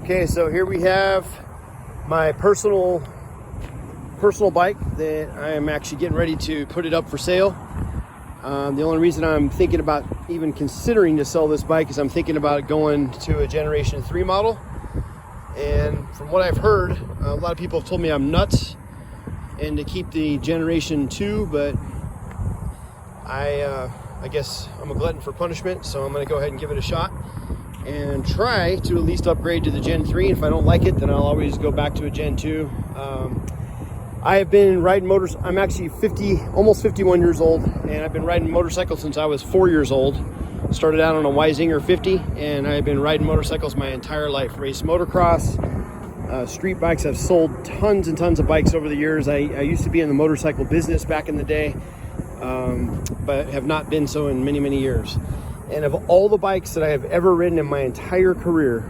Okay, so here we have my personal bike that I am actually getting ready to put it up for sale. The only reason I'm thinking about even considering to sell this bike is I'm thinking about going to a Generation 3 model. And from what I've heard, a lot of people have told me I'm nuts and to keep the Generation 2, but I guess I'm a glutton for punishment, so I'm going to go ahead and give it a shot and try to at least upgrade to the Gen 3. If I don't like it, then I'll always go back to a Gen 2. I have been riding motors. I'm actually almost 51 years old, and I've been riding motorcycles since I was 4 years old. Started out on a Weisinger 50, and I've been riding motorcycles my entire life. Raced motocross, street bikes. I've sold tons and tons of bikes over the years. I used to be in the motorcycle business back in the day, but have not been so in many, many years. And of all the bikes that I have ever ridden in my entire career,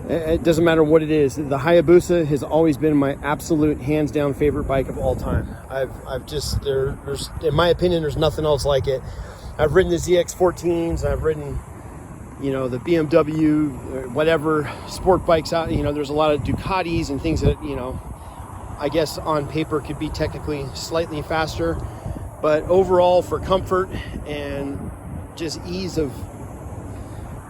it doesn't matter what it is, the Hayabusa has always been my absolute hands down favorite bike of all time. There's in my opinion, there's nothing else like it. I've ridden the ZX14s, I've ridden, the BMW, whatever sport bikes out. There's a lot of Ducatis and things that, I guess on paper could be technically slightly faster, but overall for comfort and just ease of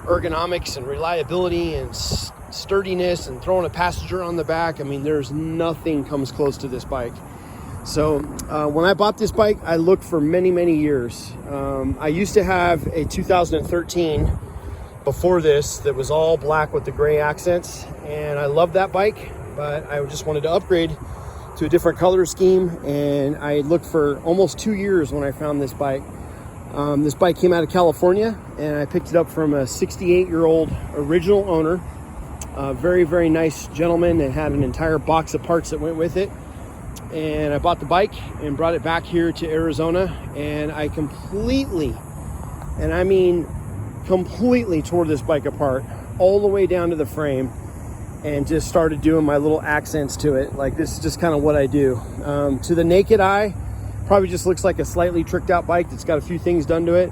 ergonomics and reliability and sturdiness and throwing a passenger on the back, there's nothing comes close to this bike. So when I bought this bike, I looked for many, many years. I used to have a 2013 before this that was all black with the gray accents, and I loved that bike, but I just wanted to upgrade to a different color scheme, and I looked for almost 2 years when I found this bike. This bike came out of California, and I picked it up from a 68-year-old original owner, a very, very nice gentleman that had an entire box of parts that went with it. And I bought the bike and brought it back here to Arizona, and I completely tore this bike apart all the way down to the frame and just started doing my little accents to it. Like, this is just kind of what I do. To the naked eye, probably just looks like a slightly tricked out bike that's got a few things done to it.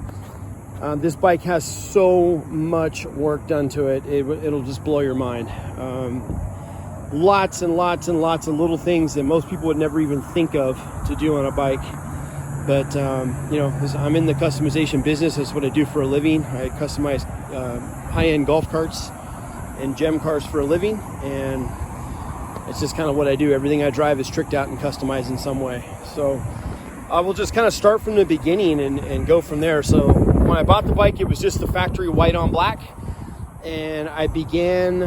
This bike has so much work done to it, it'll just blow your mind. Lots and lots and lots of little things that most people would never even think of to do on a bike. But, I'm in the customization business. That's what I do for a living. I customize high-end golf carts and gem cars for a living, and it's just kind of what I do. Everything I drive is tricked out and customized in some way. So I will just kind of start from the beginning and go from there. So when I bought the bike, it was just the factory white on black, and I began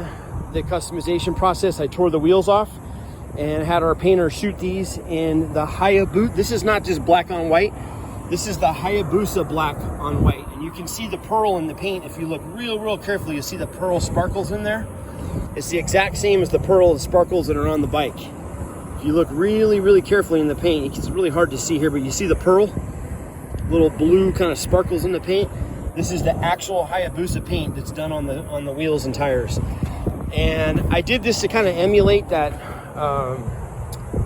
the customization process. I tore the wheels off and had our painter shoot these in the Hayabusa. This is not just black on white. This is the Hayabusa black on white. And you can see the pearl in the paint. If you look real carefully, you'll see the pearl sparkles in there. It's the exact same as the pearl and sparkles that are on the bike. If you look really carefully in the paint, it's really hard to see here, but you see the pearl, little blue kind of sparkles in the paint. This is the actual Hayabusa paint that's done on the wheels and tires. And I did this to kind of emulate that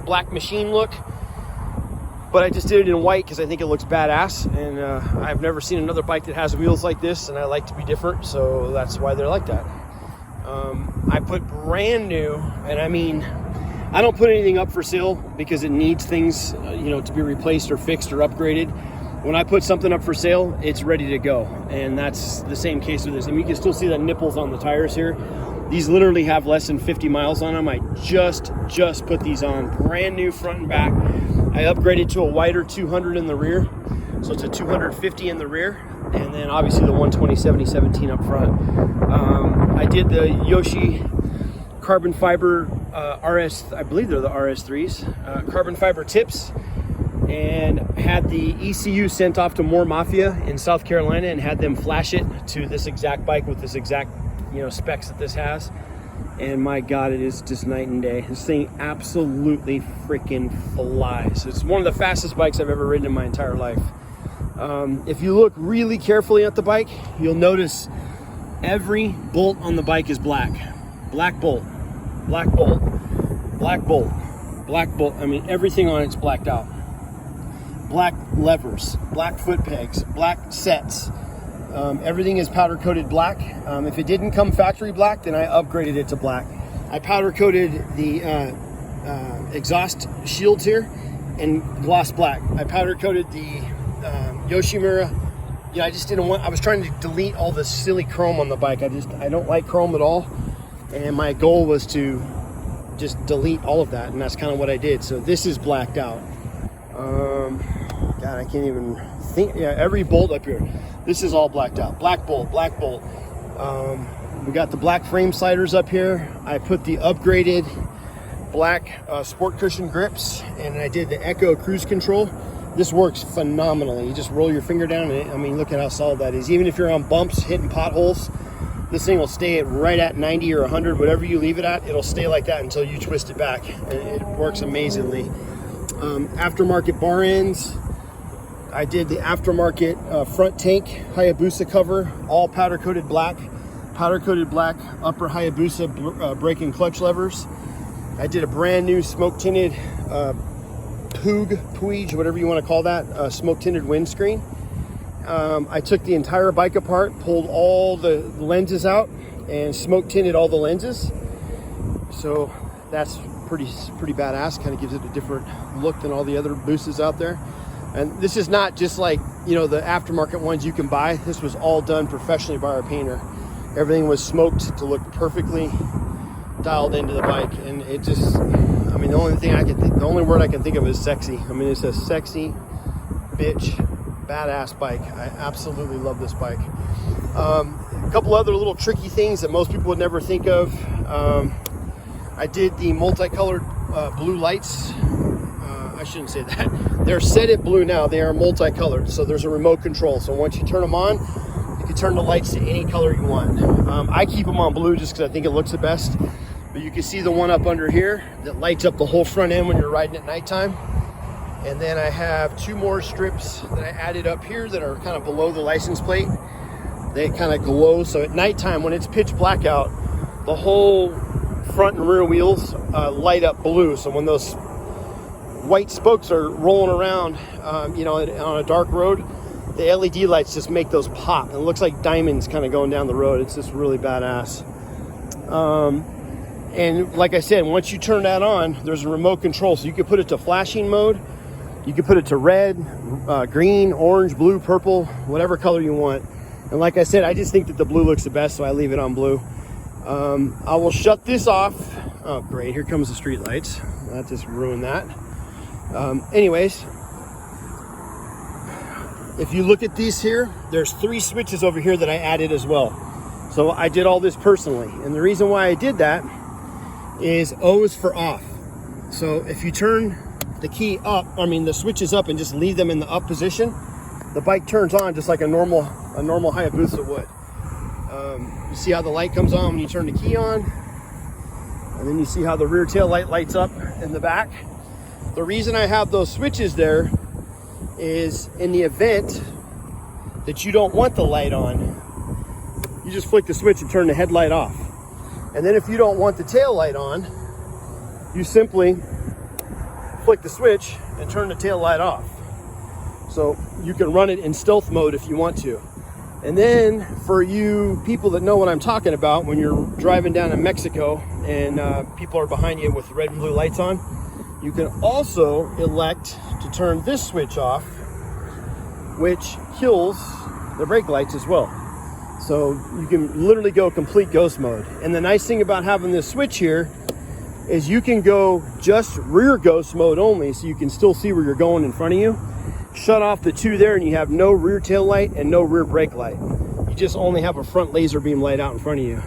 black machine look, but I just did it in white because I think it looks badass, and I've never seen another bike that has wheels like this, and I like to be different, so that's why they're like that. I put brand new, and I don't put anything up for sale because it needs things to be replaced or fixed or upgraded. When I put something up for sale, it's ready to go, and that's the same case with this. You can still see the nipples on the tires here. These literally have less than 50 miles on them. I just put these on, brand new front and back. I upgraded to a wider 200 in the rear, so it's a 250 in the rear, and then obviously the 120/70/17 up front. I did the Yoshi carbon fiber RS, I believe they're the RS3s, carbon fiber tips, and had the ECU sent off to Moore Mafia in South Carolina and had them flash it to this exact bike with this exact specs that this has. And my God, it is just night and day. This thing absolutely freaking flies. It's one of the fastest bikes I've ever ridden in my entire life. If you look really carefully at the bike, you'll notice every bolt on the bike is black. Black bolt, black bolt, black bolt, black bolt. Everything on it's blacked out. Black levers, black foot pegs, black sets. Everything is powder coated black. If it didn't come factory black, then I upgraded it to black. I powder coated the exhaust shields here in gloss black. I powder coated the Yoshimura. I just didn't want, I was trying to delete all the silly chrome on the bike. I don't like chrome at all. And my goal was to just delete all of that. And that's kind of what I did. So this is blacked out. God, I can't even think. Yeah, every bolt up here. This is all blacked out. Black bolt, black bolt. We got the black frame sliders up here. I put the upgraded black sport cushion grips, and I did the Echo cruise control. This works phenomenally. You just roll your finger down, and I mean, look at how solid that is. Even if you're on bumps, hitting potholes, this thing will stay right at 90 or 100, whatever you leave it at, it'll stay like that until you twist it back. And it works amazingly. Aftermarket bar ends. I did the aftermarket front tank Hayabusa cover, all powder coated black. Powder coated black upper Hayabusa brake and clutch levers. I did a brand new smoke tinted PUIG, whatever you want to call that, smoke tinted windscreen. I took the entire bike apart, pulled all the lenses out, and smoke tinted all the lenses. So that's pretty badass. Kind of gives it a different look than all the other boosters out there. And this is not just like, the aftermarket ones you can buy. This was all done professionally by our painter. Everything was smoked to look perfectly dialed into the bike, and it just, I mean, the only word I can think of is sexy. I mean, it's a sexy bitch, badass bike. I absolutely love this bike. A couple other little tricky things that most people would never think of. I did the multicolored blue lights. I shouldn't say that. They're set at blue now. They are multicolored, so there's a remote control. So once you turn them on, you can turn the lights to any color you want. I keep them on blue just because I think it looks the best. But you can see the one up under here that lights up the whole front end when you're riding at nighttime. And then I have two more strips that I added up here that are kind of below the license plate. They kind of glow, so at nighttime when it's pitch black out, the whole front and rear wheels light up blue. So when those white spokes are rolling around, on a dark road, the LED lights just make those pop. It looks like diamonds kind of going down the road. It's just really badass. And like I said, once you turn that on, there's a remote control. So you can put it to flashing mode. You can put it to red, green, orange, blue, purple, whatever color you want. And like I said, I just think that the blue looks the best, so I leave it on blue. I will shut this off. Oh, great. Here comes the street lights. That just ruined that. Anyways, if you look at these here, there's 3 switches over here that I added as well. So I did all this personally. And the reason why I did that is O is for off. So if you turn the key up, the switches up and just leave them in the up position, the bike turns on just like a normal Hayabusa would. You see how the light comes on when you turn the key on, and then you see how the rear tail light lights up in the back. The reason I have those switches there is in the event that you don't want the light on, you just flick the switch and turn the headlight off. And then if you don't want the tail light on, you simply flick the switch and turn the tail light off. So you can run it in stealth mode if you want to. And then for you people that know what I'm talking about, when you're driving down in Mexico and people are behind you with red and blue lights on, you can also elect to turn this switch off, which kills the brake lights as well. So you can literally go complete ghost mode. And the nice thing about having this switch here is you can go just rear ghost mode only, so you can still see where you're going in front of you. Shut off the 2 there and you have no rear tail light and no rear brake light. You just only have a front laser beam light out in front of you.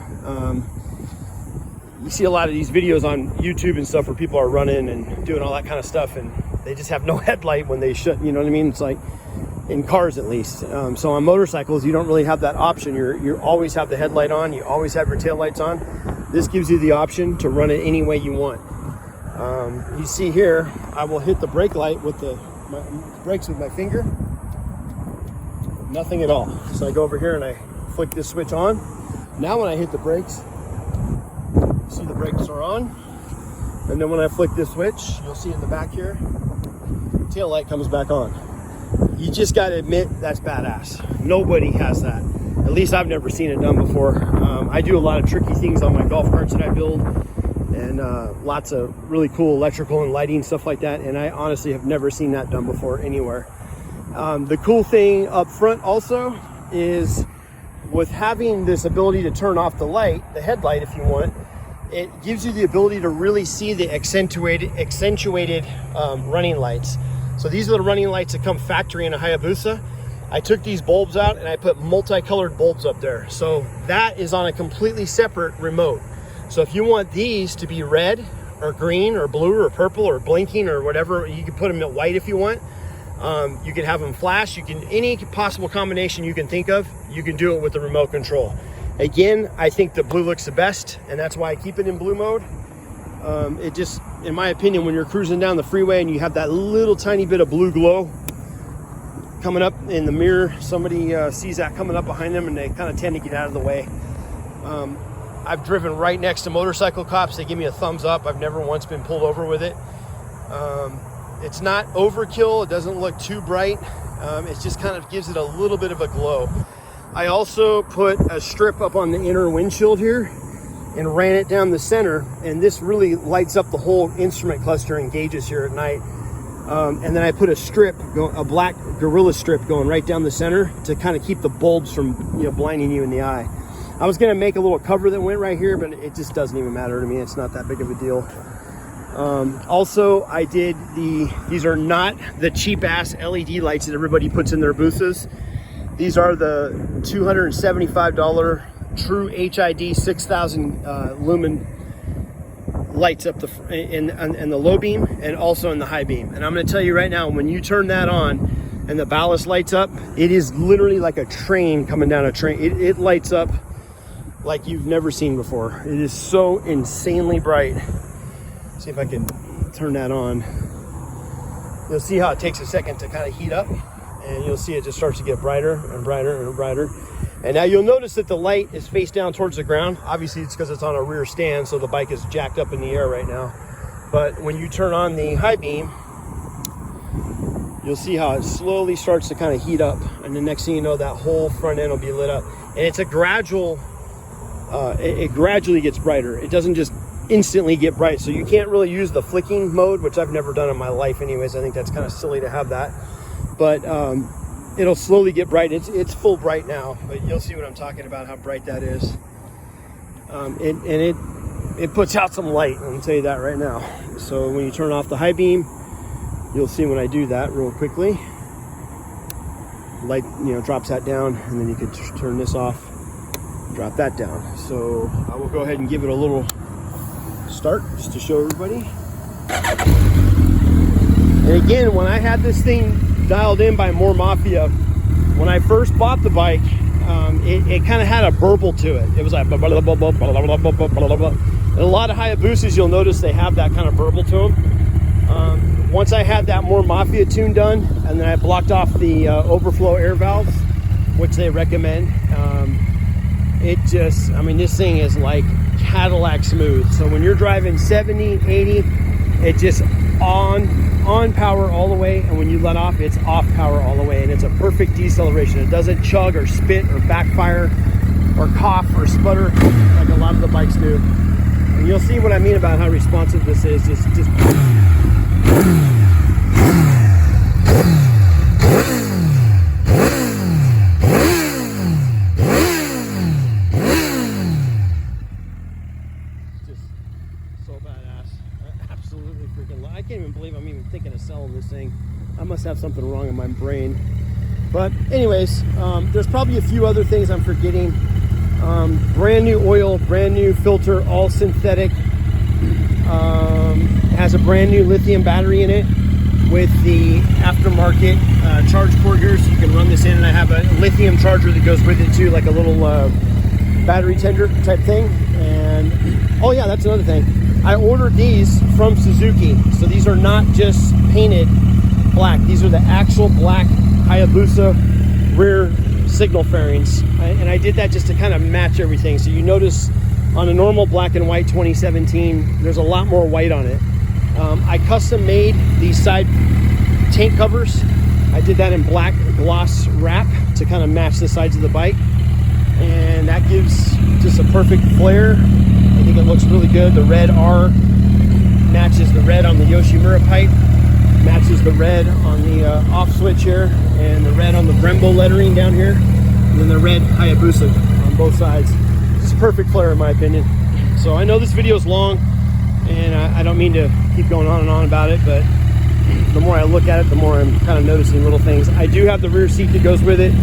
You see a lot of these videos on YouTube and stuff where people are running and doing all that kind of stuff, and they just have no headlight when they should, you know what I mean? It's like, in cars at least. So on motorcycles, you don't really have that option. You always have the headlight on, you always have your tail lights on. This gives you the option to run it any way you want. You see here, I will hit the brake light with my brakes with my finger. Nothing at all. So I go over here and I flick this switch on. Now when I hit the brakes, see the brakes are on. And then when I flick this switch, you'll see in the back here, tail light comes back on. you just got to admit that's badass. Nobody has that. At least I've never seen it done before. I do a lot of tricky things on my golf carts that I build, and lots of really cool electrical and lighting stuff like that, and I honestly have never seen that done before anywhere. The cool thing up front also is with having this ability to turn off the light, the headlight if you want, it gives you the ability to really see the accentuated running lights. So these are the running lights that come factory in a Hayabusa. I took these bulbs out and I put multicolored bulbs up there. So that is on a completely separate remote. So if you want these to be red or green or blue or purple or blinking or whatever, you can put them at white if you want. You can have them flash. You can, any possible combination you can think of, you can do it with the remote control. Again, I think the blue looks the best, and that's why I keep it in blue mode. It just, in my opinion, when you're cruising down the freeway and you have that little tiny bit of blue glow coming up in the mirror, somebody sees that coming up behind them and they kind of tend to get out of the way. I've driven right next to motorcycle cops. They give me a thumbs up. I've never once been pulled over with it. It's not overkill. It doesn't look too bright. It just kind of gives it a little bit of a glow. I also put a strip up on the inner windshield here and ran it down the center, and this really lights up the whole instrument cluster and gauges here at night. And then I put a strip, a black Gorilla strip going right down the center to kind of keep the bulbs from, you know, blinding you in the eye. I was gonna make a little cover that went right here, but it just doesn't even matter to me. It's not that big of a deal. Also, I did these are not the cheap ass LED lights that everybody puts in their Busas. These are the $275 true HID 6,000 lumen lights up in the low beam and also in the high beam. And I'm going to tell you right now, when you turn that on and the ballast lights up, it is literally like a train coming down a train. It lights up like you've never seen before. It is so insanely bright. See if I can turn that on. You'll see how it takes a second to kind of heat up, and you'll see it just starts to get brighter and brighter and brighter. And now you'll notice that the light is face down towards the ground. Obviously it's because it's on a rear stand, so the bike is jacked up in the air right now. But when you turn on the high beam, you'll see how it slowly starts to kind of heat up, and the next thing you know, that whole front end will be lit up. And it's a gradual, it gradually gets brighter. It doesn't just instantly get bright, so you can't really use the flicking mode, which I've never done in my life anyways. I think that's kind of silly to have that, but it'll slowly get bright. It's full bright now, but you'll see what I'm talking about, how bright that is. It puts out some light, I'll tell you that right now. So when you turn off the high beam, you'll see when I do that real quickly, light, you know, drops that down, and then you could turn this off, drop that down. So I will go ahead and give it a little start just to show everybody. And again, when I had this thing dialed in by Moore Mafia, when I first bought the bike, it kind of had a burble to it. It was like blah, blah, blah, blah, blah, blah, blah, blah, blah, blah. And a lot of Hayabusas, you'll notice they have that kind of burble to them. Once I had that Moore Mafia tune done, and then I blocked off the overflow air valves, which they recommend, it just, I mean, this thing is like Cadillac smooth. So when you're driving 70, 80, it just on power all the way, and when you let off, it's off power all the way, and it's a perfect deceleration. It doesn't chug or spit or backfire or cough or sputter like a lot of the bikes do. And you'll see what I mean about how responsive this is. Just so badass. Absolutely freaking, I can't even believe I'm even thinking of selling this thing. I must have something wrong in my brain. But anyways, there's probably a few other things I'm forgetting. Brand new oil, brand new filter, all synthetic. Has a brand new lithium battery in it with the aftermarket charge port here, so you can run this in, and I have a lithium charger that goes with it too, like a little battery tender type thing. And oh yeah, that's another thing, I ordered these from Suzuki, so these are not just painted black, these are the actual black Hayabusa rear signal fairings, and I did that just to kind of match everything. So you notice on a normal black and white 2017, there's a lot more white on it. I custom made these side tank covers I did that in black gloss wrap to kind of match the sides of the bike, and that gives just a perfect flare. I think it looks really good. The red R matches the red on the Yoshimura pipe, matches the red on the off switch here, and the red on the Brembo lettering down here, and then the red Hayabusa on both sides. Just a perfect flare in my opinion. So I know this video is long, and I don't mean to keep going on and on about it, but the more I look at it, the more I'm kind of noticing little things. I do have the rear seat that goes with it.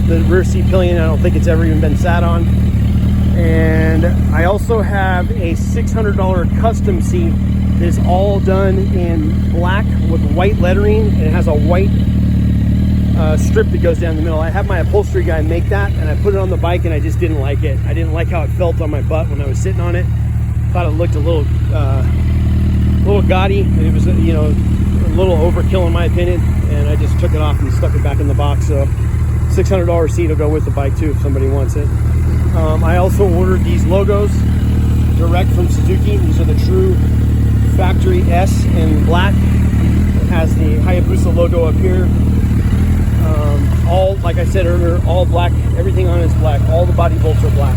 The rear seat pillion, I don't think it's ever even been sat on. And I also have a $600 custom seat that is all done in black with white lettering, and it has a white strip that goes down the middle. I had my upholstery guy make that, and I put it on the bike, and I just didn't like it. I didn't like how it felt on my butt when I was sitting on it. Thought it looked a little gaudy. It was, you know, a little overkill in my opinion, and I just took it off and stuck it back in the box. So $600 seat will go with the bike too if somebody wants it. I also ordered these logos direct from Suzuki. These are the true factory S in black. It has the Hayabusa logo up here. All, like I said earlier, all black. Everything on it is black. All the body bolts are black.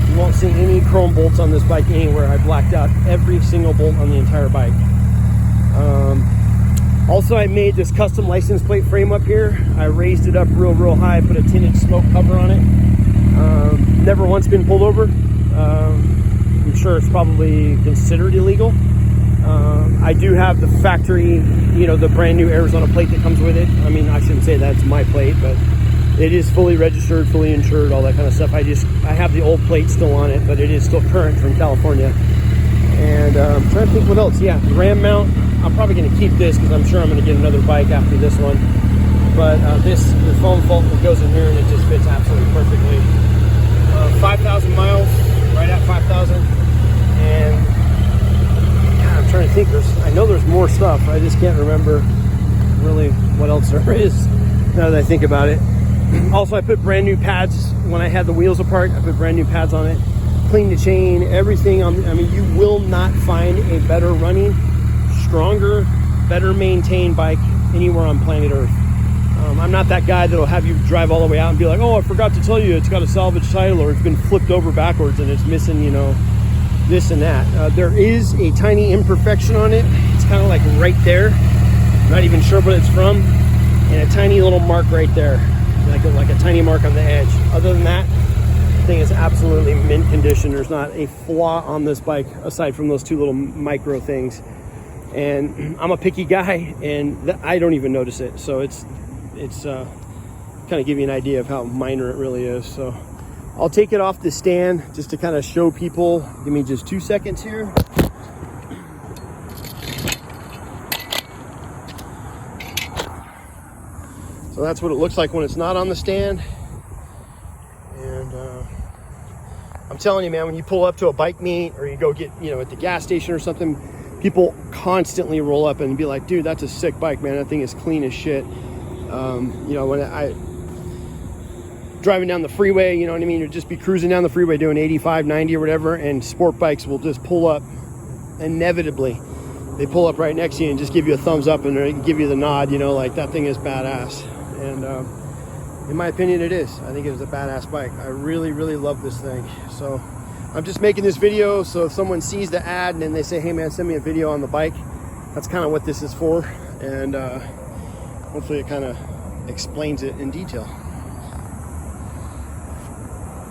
You won't see any chrome bolts on this bike anywhere. I blacked out every single bolt on the entire bike. Also, I made this custom license plate frame up here. I raised it up real high, put a tinted smoke cover on it. Never once been pulled over. I'm sure it's probably considered illegal. I do have the factory, you know, the brand new Arizona plate that comes with it. I mean, I shouldn't say that's my plate, but it is fully registered, fully insured, all that kind of stuff. I have the old plate still on it, but it is still current from California. And I'm trying to think what else. Yeah, the ram mount. I'm probably going to keep this because I'm sure I'm going to get another bike after this one. But the foam fault that goes in here, and it just fits absolutely perfectly. 5,000 miles, right at 5,000. And God, I'm trying to think. I know there's more stuff. I just can't remember really what else there is now that I think about it. Also, I put brand new pads when I had the wheels apart. I put brand new pads on it. Cleaned the chain, everything on. I mean, you will not find a better running, stronger, better maintained bike anywhere on planet Earth. I'm not that guy that'll have you drive all the way out and be like, oh, I forgot to tell you it's got a salvage title, or it's been flipped over backwards and it's missing, you know, this and that. There is a tiny imperfection on it. It's kind of like right there. Not even sure what it's from. And a tiny little mark right there. Like a tiny mark on the edge. Other than that, the thing is absolutely mint condition. There's not a flaw on this bike aside from those two little micro things. And I'm a picky guy, and I don't even notice it. So it's kind of give you an idea of how minor it really is. So I'll take it off the stand just to kind of show people. Give me just 2 seconds here. So that's what it looks like when it's not on the stand. And I'm telling you, man, when you pull up to a bike meet or you go get, you know, at the gas station or something, people constantly roll up and be like, dude, that's a sick bike, man. That thing is clean as shit. You know, when I driving down the freeway, you know what I mean? You'd just be cruising down the freeway doing 85, 90 or whatever, and sport bikes will just pull up inevitably. They pull up right next to you and just give you a thumbs up and they give you the nod, you know, like that thing is badass. And in my opinion, it is. I think it is a badass bike. I really love this thing. So I'm just making this video, so if someone sees the ad and then they say, hey man, send me a video on the bike, that's kind of what this is for. And hopefully it kind of explains it in detail.